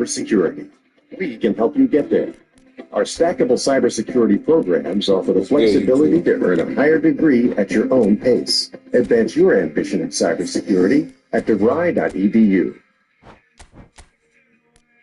cybersecurity. We can help you get there. Our stackable cybersecurity programs offer the flexibility to earn a higher degree at your own pace. Advance your ambition in cybersecurity at DeVry.edu.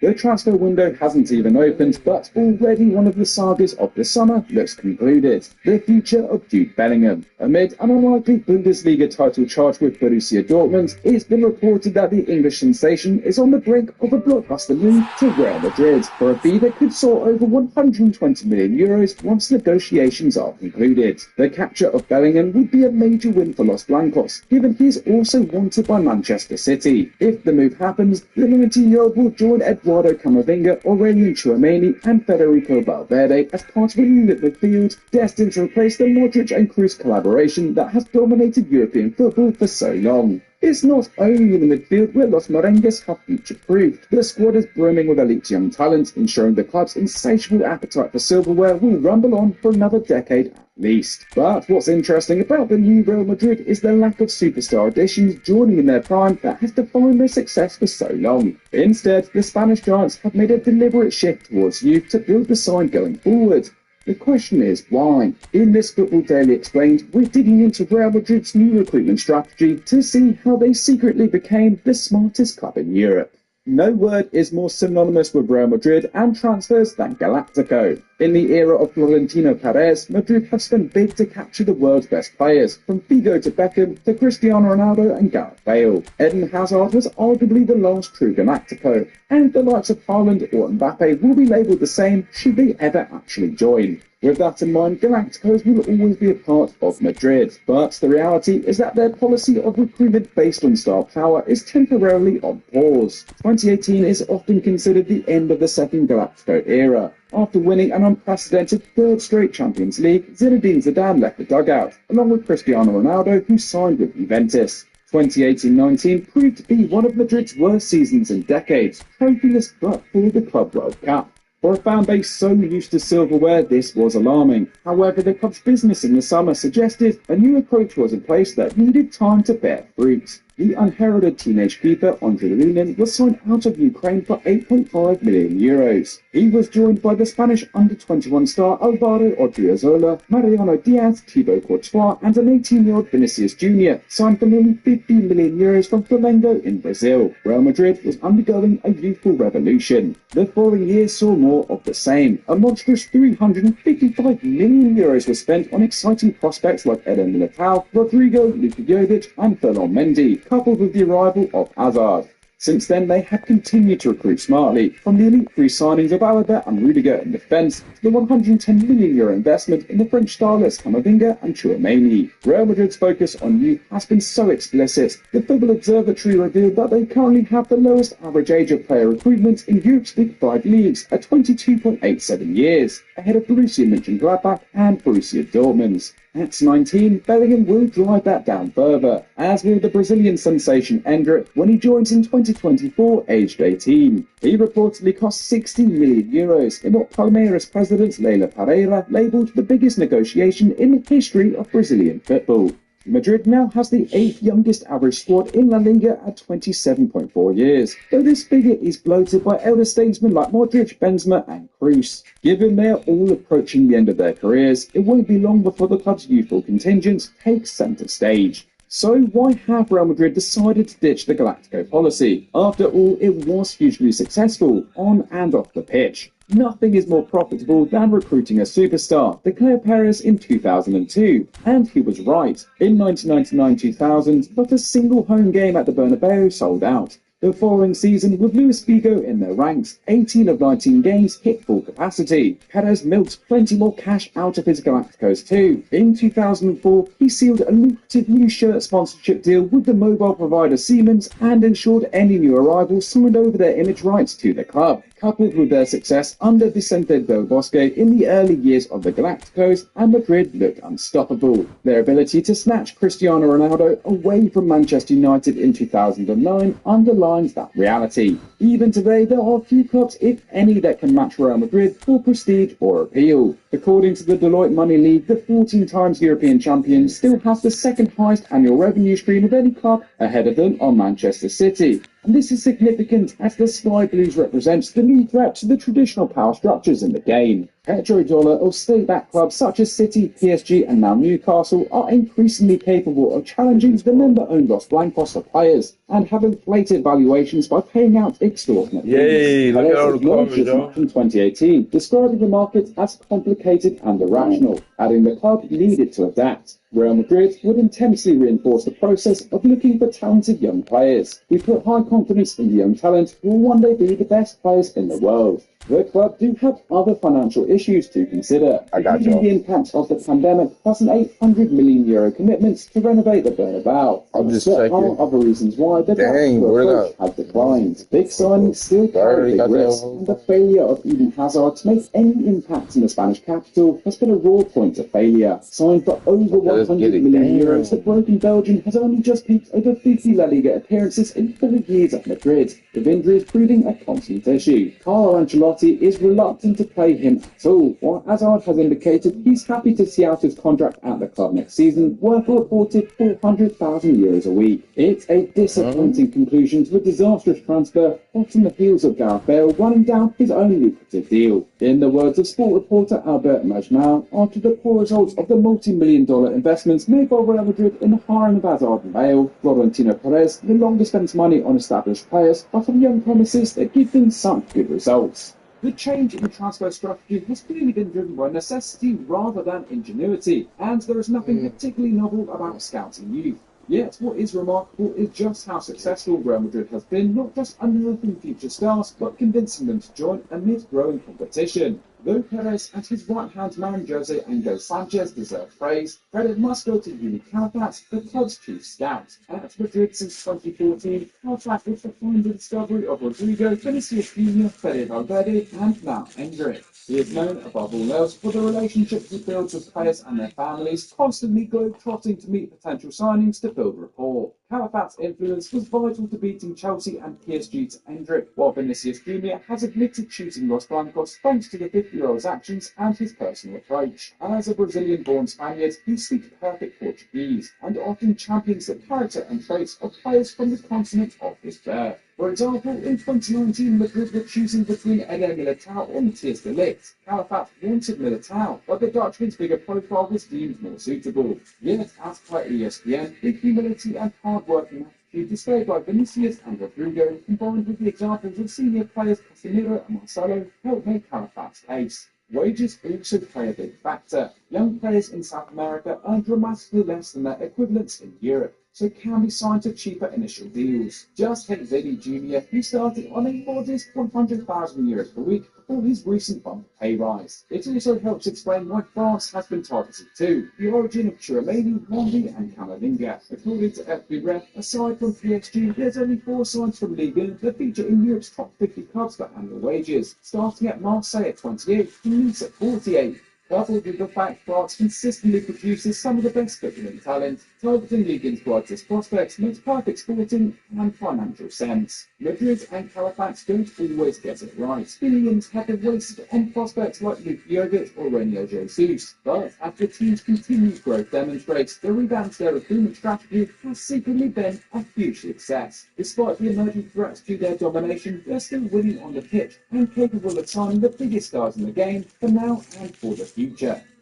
The transfer window hasn't even opened, but already one of the sagas of the summer looks concluded. The future of Jude Bellingham. Amid an unlikely Bundesliga title charge with Borussia Dortmund, it's been reported that the English sensation is on the brink of a blockbuster move to Real Madrid for a fee that could soar over €120 million once negotiations are concluded. The capture of Bellingham would be a major win for Los Blancos, given he is also wanted by Manchester City. If the move happens, the 19-year-old will join Eduardo Camavinga, Aurelien Tchouameni and Federico Valverde as part of a unit midfield destined to replace the Modric and Kroos collaboration that has dominated European football for so long. It's not only in the midfield where Los Merengues have future-proofed. The squad is brimming with elite young talent, ensuring the club's insatiable appetite for silverware will rumble on for another decade at least. But what's interesting about the new Real Madrid is the lack of superstar additions joining in their prime that has defined their success for so long. Instead, the Spanish giants have made a deliberate shift towards youth to build the side going forward. The question is, why? In this Football Daily Explained, we're digging into Real Madrid's new recruitment strategy to see how they secretly became the smartest club in Europe. No word is more synonymous with Real Madrid and transfers than Galactico. In the era of Florentino Perez, Madrid have spent big to capture the world's best players, from Figo to Beckham to Cristiano Ronaldo and Gareth Bale. Eden Hazard was arguably the last true Galactico, and the likes of Haaland or Mbappe will be labelled the same should they ever actually join. With that in mind, Galacticos will always be a part of Madrid, but the reality is that their policy of recruitment based on star power is temporarily on pause. 2018 is often considered the end of the second Galactico era. After winning an unprecedented third straight Champions League, Zinedine Zidane left the dugout, along with Cristiano Ronaldo, who signed with Juventus. 2018-19 proved to be one of Madrid's worst seasons in decades, trophyless but for the Club World Cup. For a fan base so used to silverware, this was alarming. However, the club's business in the summer suggested a new approach was in place that needed time to bear fruit. The unheralded teenage keeper Andre Lunin was signed out of Ukraine for €8.5 million. He was joined by the Spanish under-21 star Alvaro Odriozola, Mariano Diaz, Thibaut Courtois and an 18-year-old Vinicius Jr., signed for nearly €15 million from Flamengo in Brazil. Real Madrid was undergoing a youthful revolution. The following years saw more of the same. A monstrous €355 million was spent on exciting prospects like Eden Militao, Rodrigo, Luka Jovic and Ferland Mendy, coupled with the arrival of Hazard. Since then, they have continued to recruit smartly, from the elite free signings of Alaba and Rudiger in defence to the €110 million investment in the French starlets Camavinga and Tchouameni. Real Madrid's focus on youth has been so explicit. The Football Observatory revealed that they currently have the lowest average age of player recruitment in Europe's Big Five leagues at 22.87 years, ahead of Borussia Mönchengladbach and Borussia Dortmund. At 19, Bellingham will drive that down further, as will the Brazilian sensation Endrick when he joins in 2024, aged 18. He reportedly cost €60 million in what Palmeiras president Leila Pereira labelled the biggest negotiation in the history of Brazilian football. Madrid now has the 8th youngest average squad in La Liga at 27.4 years, though this figure is bloated by elder statesmen like Modric, Benzema and Kroos. Given they are all approaching the end of their careers, it won't be long before the club's youthful contingent takes centre stage. So why have Real Madrid decided to ditch the Galactico policy? After all, it was hugely successful, on and off the pitch. Nothing is more profitable than recruiting a superstar, declared Perez in 2002, and he was right. In 1999-2000, not a single home game at the Bernabeu sold out. The following season, with Luis Figo in their ranks, 18 of 19 games hit full capacity. Perez milked plenty more cash out of his Galacticos too. In 2004, he sealed a lucrative new shirt sponsorship deal with the mobile provider Siemens and ensured any new arrivals signed over their image rights to the club. Coupled with their success under Vicente Del Bosque in the early years of the Galacticos, and Madrid looked unstoppable. Their ability to snatch Cristiano Ronaldo away from Manchester United in 2009 underlines that reality. Even today, there are few clubs, if any, that can match Real Madrid for prestige or appeal. According to the Deloitte Money League, the 14 times European champions still has the second highest annual revenue stream of any club, ahead of them are Manchester City, And this is significant as the Sky Blues represents the new threat to the traditional power structures in the game. Petrodollar or state-backed clubs such as City, PSG and now Newcastle are increasingly capable of challenging the member-owned Los Blancos for players and have inflated valuations by paying out extortionate fees. Yay, look at all the Players launched comments, this y'all. match in 2018, describing the market as complicated and irrational, adding the club needed to adapt. Real Madrid would intensely reinforce the process of looking for talented young players. We put high confidence in the young talent who will one day be the best players in the world. The club do have other financial issues to consider, including the impact of the pandemic, plus an €800 million commitment to renovate the Bernabeu. There are other reasons why the approach has declined. Big signings still carry big risks, and the failure of Eden Hazard to make any impact in the Spanish capital has been a raw point of failure. Signed for over €100 million, the broken Belgian has only just peaked over 50 La Liga appearances in 4 years at Madrid, with injuries proving a constant issue. Carlo Ancelotti is reluctant to play him at all, while Hazard has indicated he's happy to see out his contract at the club next season, worth a reported €400,000 a week. It's a disappointing conclusion to a disastrous transfer, hot on the heels of Gareth Bale running down his own lucrative deal. In the words of sport reporter Albert Majmal, after the poor results of the multi-million-dollar investments made by Real Madrid in the hiring of Hazard and Bale, Florentino Perez no longer spends money on established players, but on young promises that give them some good results. The change in transfer strategy has clearly been driven by necessity rather than ingenuity, and there is nothing particularly novel about scouting youth. Yet, what is remarkable is just how successful Real Madrid has been, not just unearthing future stars, but convincing them to join amid growing competition. Though Perez and his right-hand man Jose Angel Sanchez deserve praise, credit must go to Yuri Calafat, the club's chief scout. At Madrid since 2014, Calafat was behind the discovery of Rodrigo, Vinicius Jr., Fede Valverde, and now Endrick. He is known above all else for the relationships he builds with players and their families, constantly globe-trotting to meet potential signings to build rapport. Calafat's influence was vital to beating Chelsea and PSG to Endrick, while Vinicius Jr. has admitted choosing Los Blancos thanks to the 50-year-old's actions and his personal approach. As a Brazilian-born Spaniard, he speaks perfect Portuguese and often champions the character and traits of players from the continent of his birth. For example, in 2019, Madrid were choosing between Eder Militao or Matthias de Ligt. Calafat wanted Militao, but the Dutchman's bigger profile was deemed more suitable. Yet, as per ESPN, the humility and hard-working attitude displayed by Vinicius and Rodrigo, combined with the examples of senior players Casemiro and Marcelo, helped make Calafat's ace. Wages also play a big factor. Young players in South America earn dramatically less than their equivalents in Europe, so can be signed to cheaper initial deals. Just take Vini Jr., who started on a modest €100,000 per week before his recent bump pay rise. It also helps explain why France has been targeted too, the origin of Chouameni, Mendy and Camavinga. According to FBref, aside from PSG, there's only 4 sides from Ligue 1 that feature in Europe's top 50 clubs for annual wages, starting at Marseille at 28 and Nice at 48. Coupled with the fact France consistently produces some of the best footballing talent, targeting Ligue 1's brightest prospects makes perfect sporting and financial sense. Madrid and Calafat don't always get it right. Billions have been wasted on prospects like Luke Jovic or Renier Jesus, but as the team's continued growth demonstrates, the revamped their recruitment strategy has secretly been a huge success. Despite the emerging threats to their domination, they're still winning on the pitch and capable of signing the biggest stars in the game for now and for the future.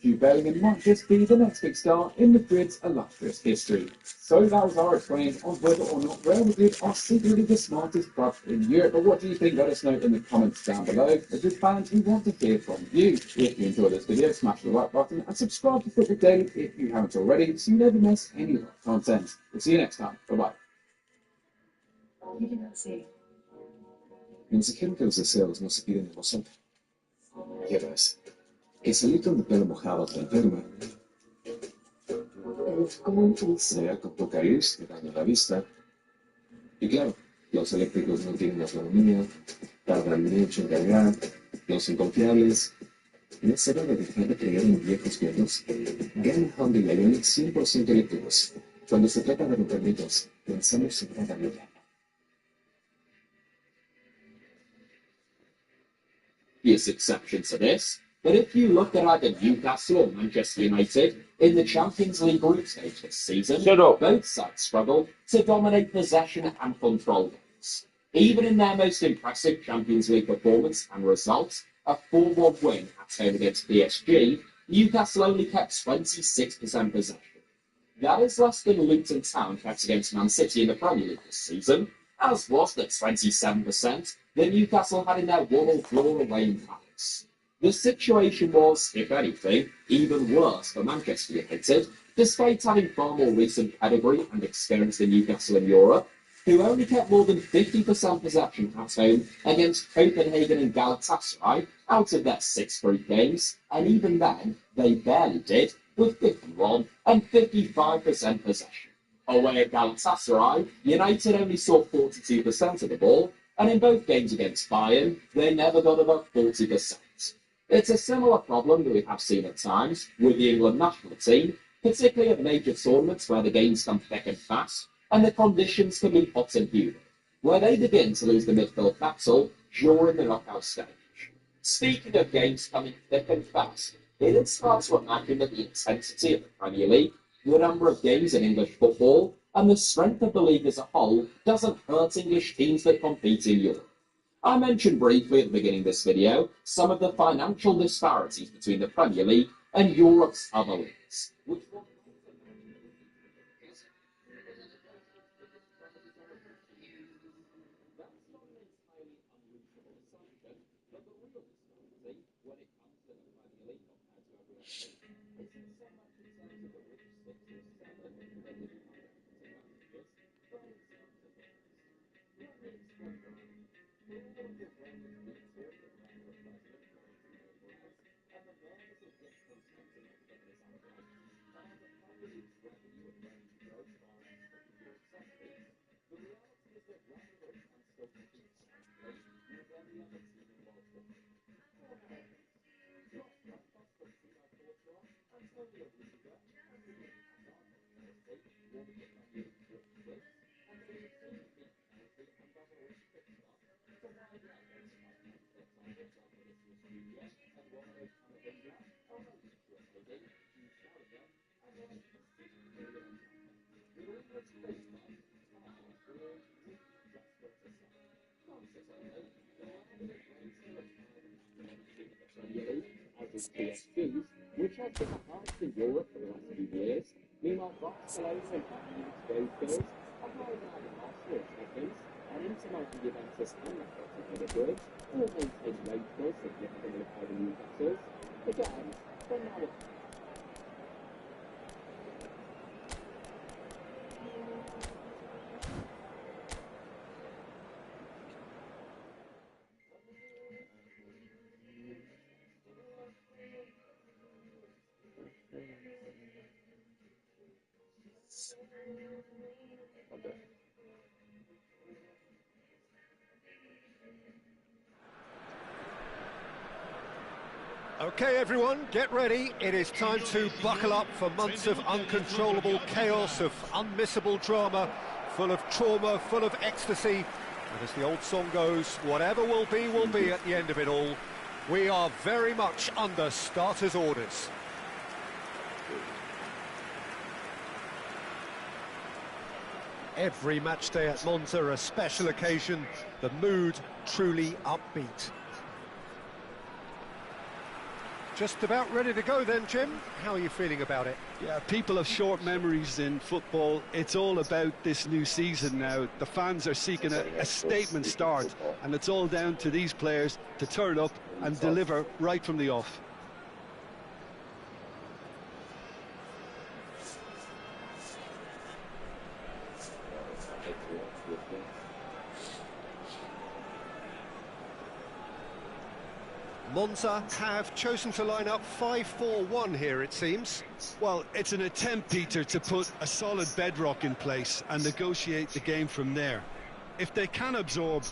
Jude Bellingham might just be the next big star in Madrid's illustrious history. So that was our explains on whether or not Real Madrid are secretly the smartest club in Europe. But what do you think? Let us know in the comments down below. Madrid fans, we want to hear from you. If you enjoyed this video, smash the like button and subscribe to Football Daily if you haven't already, so you never miss any of our content. We'll see you next time. Bye-bye. Nos dijeron que los deseos no se piden en voz alta. Ya ves, que salir con el pelo mojado te enferma. Leer con poca luz te daña la vista. Y claro, los eléctricos no tienen autonomía, tardan mucho en cargar, no son confiables. No es hora de dejar de creer en viejos mitos. Gana Honda y Ioniq 100% eléctricos. Cuando se trata de romper mitos, pensamos en cada vida. Obvious exceptions to this, but if you look at either Newcastle or Manchester United in the Champions League group stage this season, both sides struggle to dominate possession and control games. Even in their most impressive Champions League performance and result, a 4-1 win at home against PSG, Newcastle only kept 26% possession. That is less than Luton Town kept against Man City in the Premier League this season, as was the 27% that Newcastle had in their 1-1 draw away in Palace. The situation was, if anything, even worse for Manchester United, despite having far more recent pedigree and experience than Newcastle in Europe, who only kept more than 50% possession at home against Copenhagen and Galatasaray out of their 6 group games, and even then, they barely did, with 51 and 55% possession. Away at Galatasaray, United only saw 42% of the ball, and in both games against Bayern, they never got above 40%. It's a similar problem that we have seen at times with the England national team, particularly at major tournaments where the games come thick and fast, and the conditions can be hot and humid, where they begin to lose the midfield battle during the knockout stage. Speaking of games coming thick and fast, it is hard to imagine that the intensity of the Premier League, the number of games in English football, and the strength of the league as a whole doesn't hurt English teams that compete in Europe. I mentioned briefly at the beginning of this video some of the financial disparities between the Premier League and Europe's other leagues, which PSGs, which has been the highest in Europe for the last few years. Meanwhile, Barcelona and Bayern Munich are higher now than Arsenal seconds, and Inter might be Juventus and Atletico Madrid, all maintain weight more significantly higher than Newcastle's. Again, they're now Okay, everyone, get ready. It is time to buckle up for months of uncontrollable chaos, of unmissable drama, full of trauma, full of ecstasy. And as the old song goes, whatever will be at the end of it all. We are very much under starters' orders. Every match day at Monza a special occasion, the mood truly upbeat. Just about ready to go then, Jim. How are you feeling about it? Yeah, people have short memories in football. It's all about this new season now. The fans are seeking a statement start, and it's all down to these players to turn up and deliver right from the off. Monza have chosen to line up 5-4-1 here, it seems. Well, it's an attempt, Peter, to put a solid bedrock in place and negotiate the game from there. If they can absorb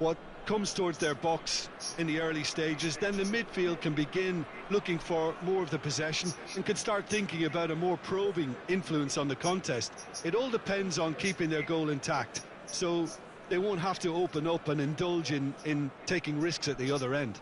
what comes towards their box in the early stages, then the midfield can begin looking for more of the possession and can start thinking about a more probing influence on the contest. It all depends on keeping their goal intact, so they won't have to open up and indulge in taking risks at the other end.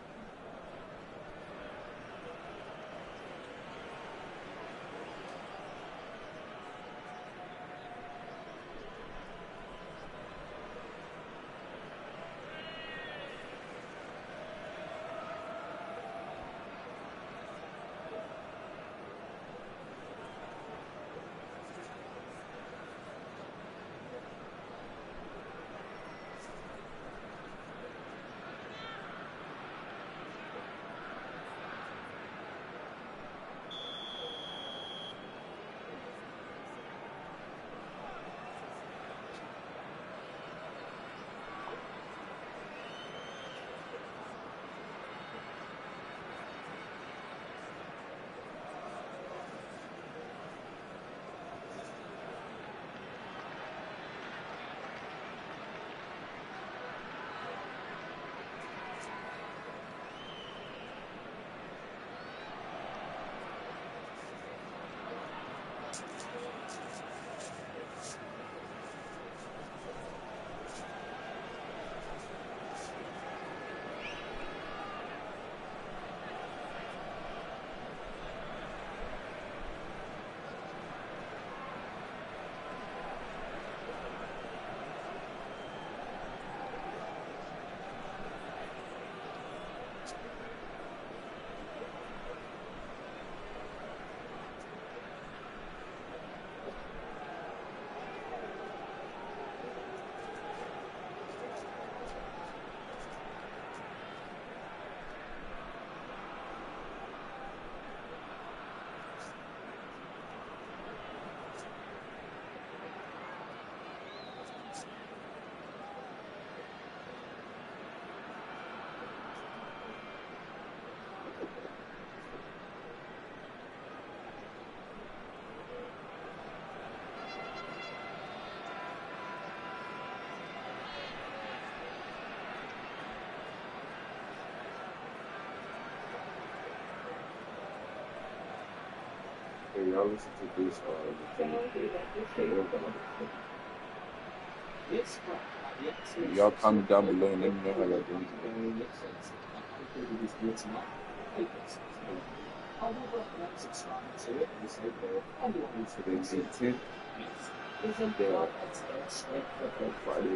Y'all comment down below and let me know how y'all doing today. Today's the 10th. Friday.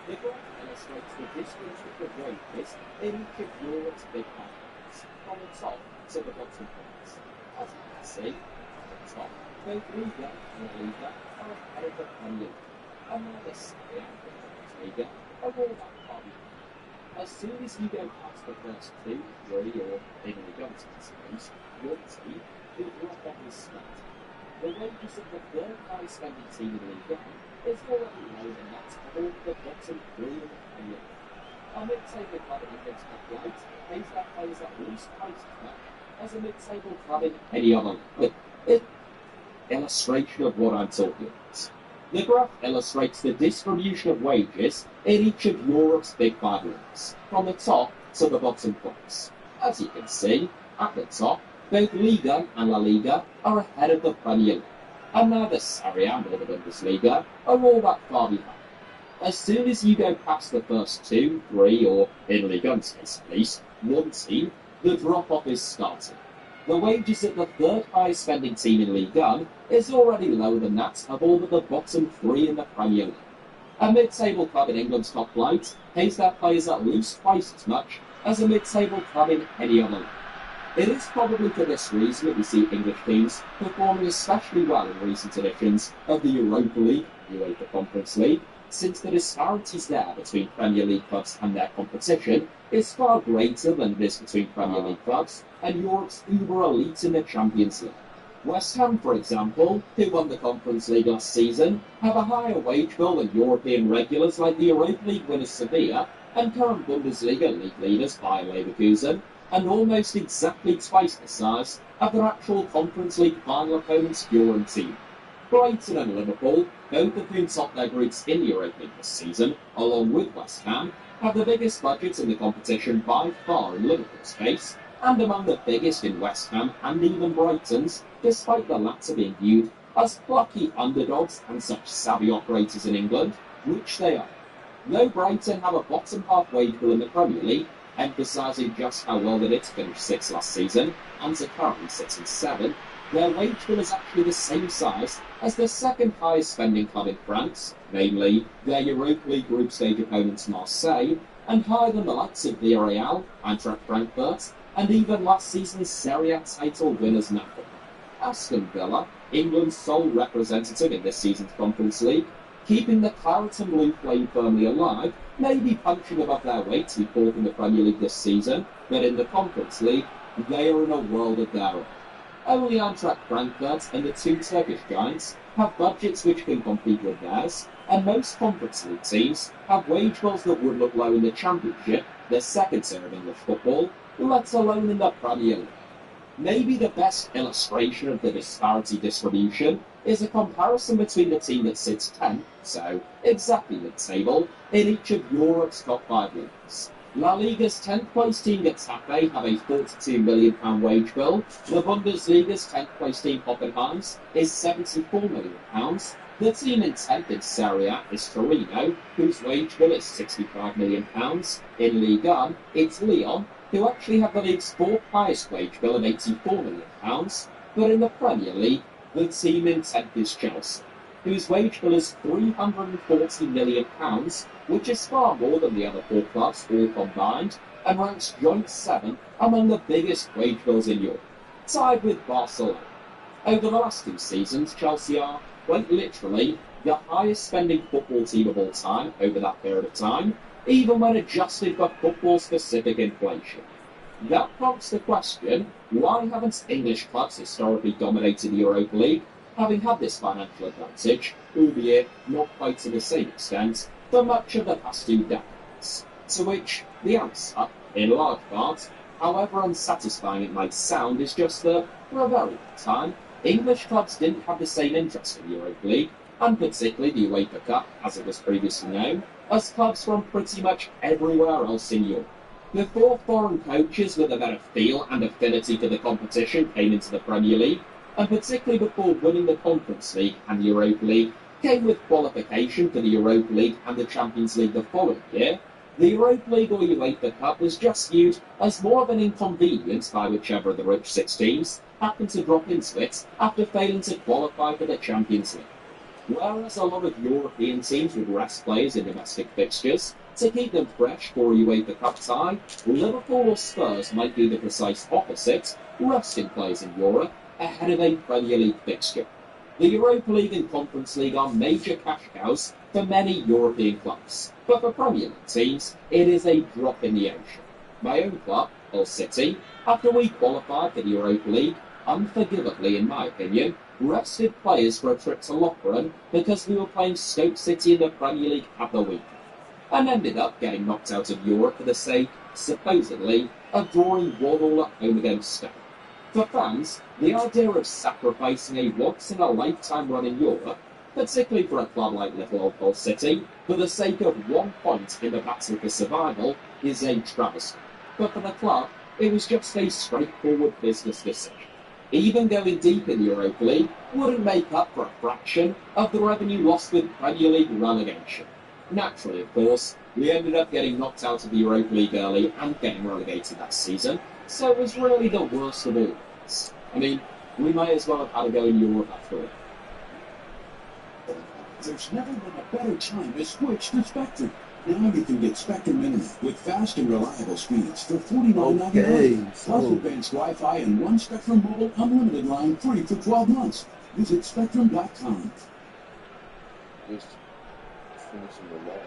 The graph illustrates the distribution of wages in each of Europe's big markets, from the top to the bottom points. As you can see, at the top, both Liga and La Liga are ahead of the Premier League, and now the Serie A and the Bundesliga are all that far behind. As soon as you go past the first 2, 3, or in Liga categories, your team will drop off is starting. The wages of the third highest spending team in the Liga is already low than that of all the bottom 3 in the Premier League. Our mid-table club in England's top flight pays their players at least twice as much as a mid-table club in any other league. Illustration of what I'm talking about. The graph illustrates the distribution of wages in each of Europe's big 5 leagues, from the top to the bottom place. As you can see, at the top, both Liga and La Liga are ahead of the Premier League, and now the Serie A or the Bundesliga are all that far behind. As soon as you go past the first 2, 3, or in Liga case at least, 1 team, the drop-off is starting. The wages at the third highest spending team in Ligue 1 is already lower than that of all but the bottom 3 in the Premier League. A mid-table club in England's top flight pays their players at least twice as much as a mid-table club in any other league. It is probably for this reason that we see English teams performing especially well in recent editions of the Europa League, UEFA Conference League, since the disparities there between Premier League clubs and their competition is far greater than it is between Premier League clubs and Europe's uber elite in the Champions League. West Ham, for example, who won the Conference League last season, have a higher wage bill than European regulars like the Europa League winners Sevilla and current Bundesliga league leaders Bayer Leverkusen, and almost exactly twice the size of their actual Conference League final opponents Fiorentina. Brighton and Liverpool, both of whom topped their groups in the Europa League this season, along with West Ham, have the biggest budgets in the competition by far in Liverpool's case, and among the biggest in West Ham and even Brighton's, despite the latter being viewed as plucky underdogs and such savvy operators in England, which they are. Though Brighton have a bottom half wage bill in the Premier League, emphasising just how well they did to finish 6th last season, and to currently sit in 7th, their wage bill is actually the same size as the second highest spending club in France, namely their Europa League group stage opponents Marseille, and higher than the likes of Villarreal, Eintracht Frankfurt, and even last season's Serie A title winners Napoli. Aston Villa, England's sole representative in this season's Conference League, keeping the claret and blue flame firmly alive, may be punching above their weight to be fourth in the Premier League this season, but in the Conference League, they are in a world of their own. Only Eintracht Frankfurt and the 2 Turkish giants have budgets which can compete with theirs, and most Conference League teams have wage bills that would look low in the Championship, the second tier of English football, let alone in the Premier League. Maybe the best illustration of the disparity distribution is a comparison between the team that sits 10th, so exactly mid-table, in each of Europe's top 5 leagues. La Liga's 10th place team Getafe have a £42 million wage bill. The Bundesliga's 10th place team Hoffenheim's is £74 million. The team in 10th in Serie A is Torino, whose wage bill is £65 million. In Ligue 1, it's Lyon, who actually have the league's 4th highest wage bill of £84 million. But in the Premier League, the team in 10th is Chelsea, whose wage bill is £340 million, which is far more than the other 4 clubs all combined, and ranks joint 7th among the biggest wage bills in Europe, tied with Barcelona. Over the last 2 seasons, Chelsea are, quite literally, the highest spending football team of all time over that period of time, even when adjusted for football-specific inflation. That prompts the question, why haven't English clubs historically dominated the Europa League, having had this financial advantage, albeit not quite to the same extent, for much of the past 2 decades? To which the answer, in large part, however unsatisfying it might sound, is just that, for a very long time, English clubs didn't have the same interest in the Europa League, and particularly the UEFA Cup, as it was previously known, as clubs from pretty much everywhere else in Europe. Before foreign coaches with a better feel and affinity for the competition came into the Premier League, and particularly before winning the Conference League and the Europa League, came with qualification for the Europa League and the Champions League the following year, the Europa League or UEFA Cup was just viewed as more of an inconvenience by whichever of the rich 6 teams happened to drop into it after failing to qualify for the Champions League. Whereas a lot of European teams would rest players in domestic fixtures to keep them fresh for a UEFA Cup tie, Liverpool or Spurs might do the precise opposite, resting players in Europe ahead of a Premier League fixture. The Europa League and Conference League are major cash cows for many European clubs, but for Premier League teams, it is a drop in the ocean. My own club, Hull City, after we qualified for the Europa League, unforgivably in my opinion, rested players for a trip to Loughran because we were playing Stoke City in the Premier League at the weekend, and ended up getting knocked out of Europe for the sake, supposedly, of drawing 1-1 at home against Stoke. For fans, the idea of sacrificing a once-in-a-lifetime run in Europe, particularly for a club like little old Hull City, for the sake of 1 point in the battle for survival, is a travesty. But for the club, it was just a straightforward business decision. Even going deep in the Europa League wouldn't make up for a fraction of the revenue lost with Premier League relegation. Naturally, of course, we ended up getting knocked out of the Europa League early and getting relegated that season, so it was really the worst of all worlds. I mean, we might as well have had a go in Europe after all. There's never been a better time to switch to Spectrum. Now you can get Spectrum Internet with fast and reliable speeds for $49.99, plus advanced Wi-Fi and 1 Spectrum Mobile unlimited line free for 12 months. Visit Spectrum.com. Just finishing the lab.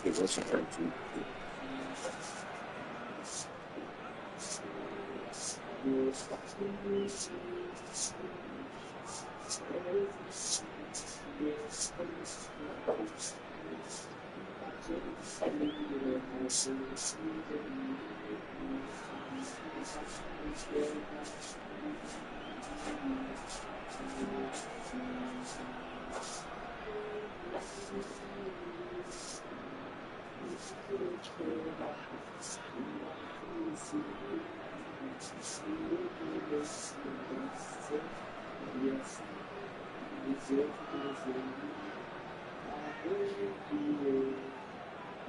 It wasn't hard to.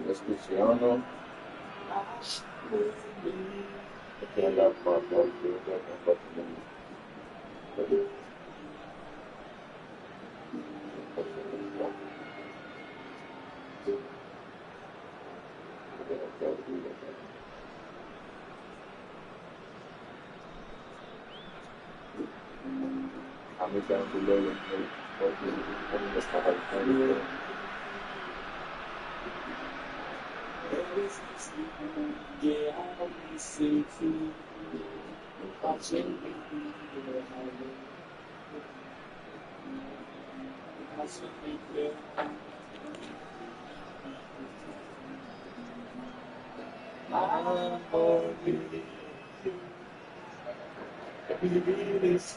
That's Cristiano. I can't have my ball do that. I'm down below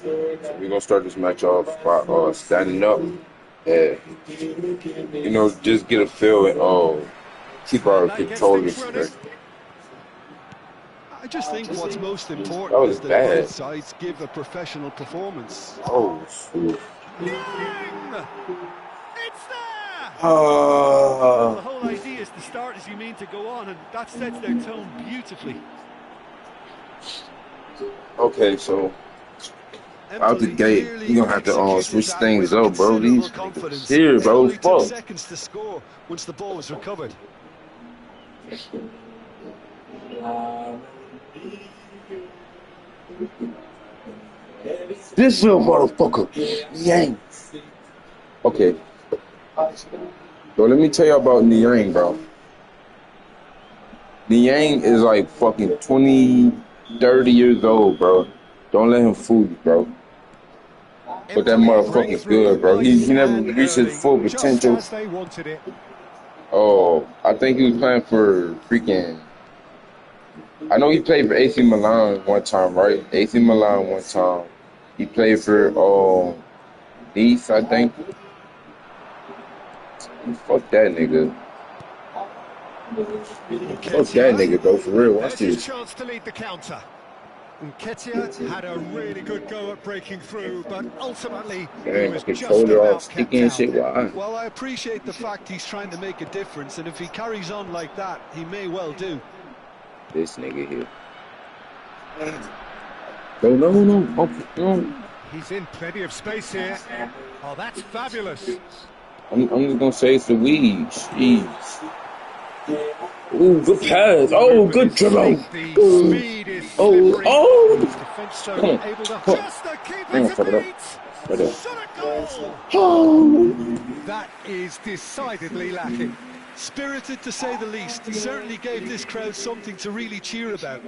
We're gonna start this match off by standing up and just get a feel and keep our control strength. I just think what's most important That was is that bad. both sides give a professional performance. Oh, shoot. In! Well, the whole idea is to start as you mean to go on, and that sets their tone beautifully. Okay, so out the gate, you gonna have to switch things up, bro. These niggas here, bro. Only took Fuck. seconds to score once the ball was recovered. This little motherfucker, Yang. Okay. So let me tell you about Niang, bro. Niang is like fucking 20, 30 years old, bro. Don't let him fool you, bro. But that motherfucker's good, bro. He never reached his full potential. Oh, I think he was playing for freaking... I know he played for AC Milan one time, right? AC Milan one time. He played for Nice, I think. Fuck that nigga. Fuck that nigga, bro. For real, watch this. Chance to lead the counter. Nketiah had a really good go at breaking through, but ultimately he was just about kept out. Well, I appreciate the fact he's trying to make a difference, and if he carries on like that, he may well do. This nigga here. No. He's in plenty of space here. Oh, that's fabulous. I'm just gonna say it's the weed. Jeez. Ooh, good pass. Oh, good dribble. Oh. Defense so able to just the keeper to beat. Shot a goal. That is decidedly lacking. Spirited to say the least. Certainly gave this crowd something to really cheer about.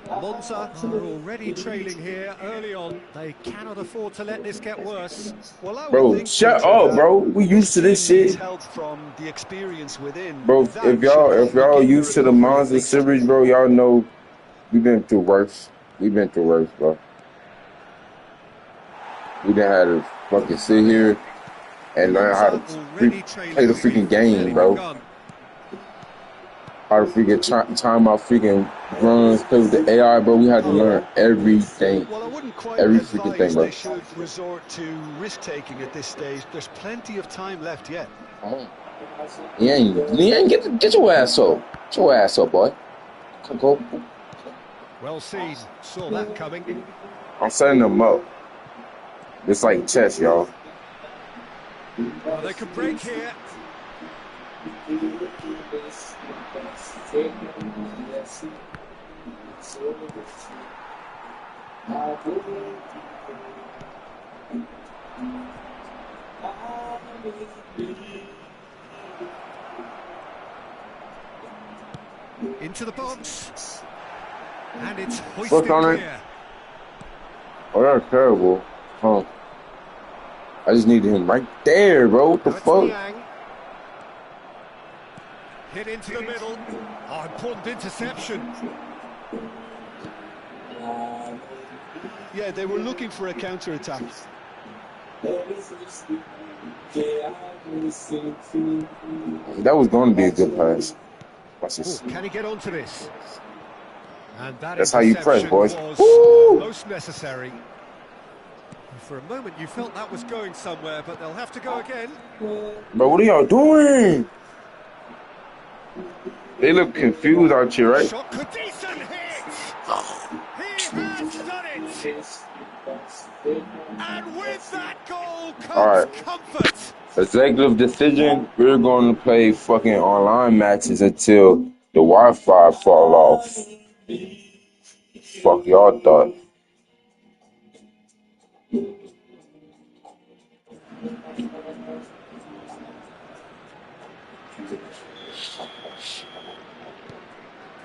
Monza are already trailing here early on. They cannot afford to let this get worse. Well, bro, shut up, bro. We used to this shit. Help from the experience within. Bro, if y'all used to the Monza series, bro, y'all know we've been through worse. We've been through worse, bro. We done had to fucking sit here and learn how to play the freaking game, bro. How to freaking time our freaking runs, play with the AI, bro. We had to learn everything. Well, I wouldn't quite every freaking thing, bro. They should resort to risk-taking at this stage. There's plenty of time left yet. Leanne, get your ass up. Get your ass up, boy. Go. Well seen. Saw that coming. I'm setting them up. It's like chess, y'all. Well, they can break here. Into the box. And it's hoisted clear. Oh, that's terrible. Huh. I just needed him right there, bro. What the fuck? Hit into the middle. Oh, important interception. Yeah, they were looking for a counter-attack. That was going to be a good pass. Ooh, can he get onto this? And that's how you press, boys. Most necessary. For a moment, you felt that was going somewhere, but they'll have to go again. Bro, what are y'all doing? They look confused out here, right? Shot could decent hit. He has done it. And with that goal comes comfort. Executive decision. We're going to play fucking online matches until the Wi-Fi fall off. Fuck y'all thought.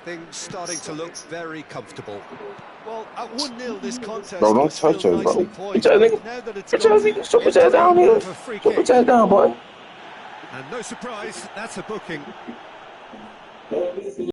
Things starting to look very comfortable. Well, at 1-0 this contest. Bro, don't touch us, bro. Put your ass down here. Put your ass down, boy. And no surprise, that's a booking.